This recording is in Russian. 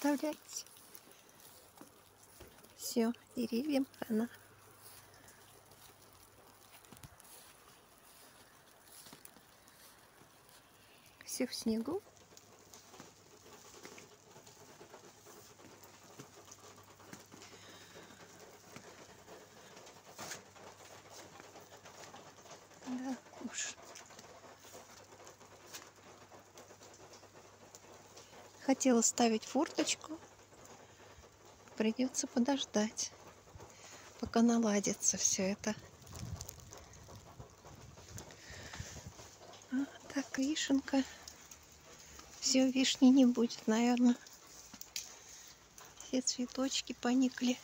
представляете? Все, деревьям хана. Все в снегу. Да уж. Хотела ставить форточку. Придется подождать, пока наладится все это. А, так, вишенка. Все, вишни не будет, наверное. Все цветочки поникли.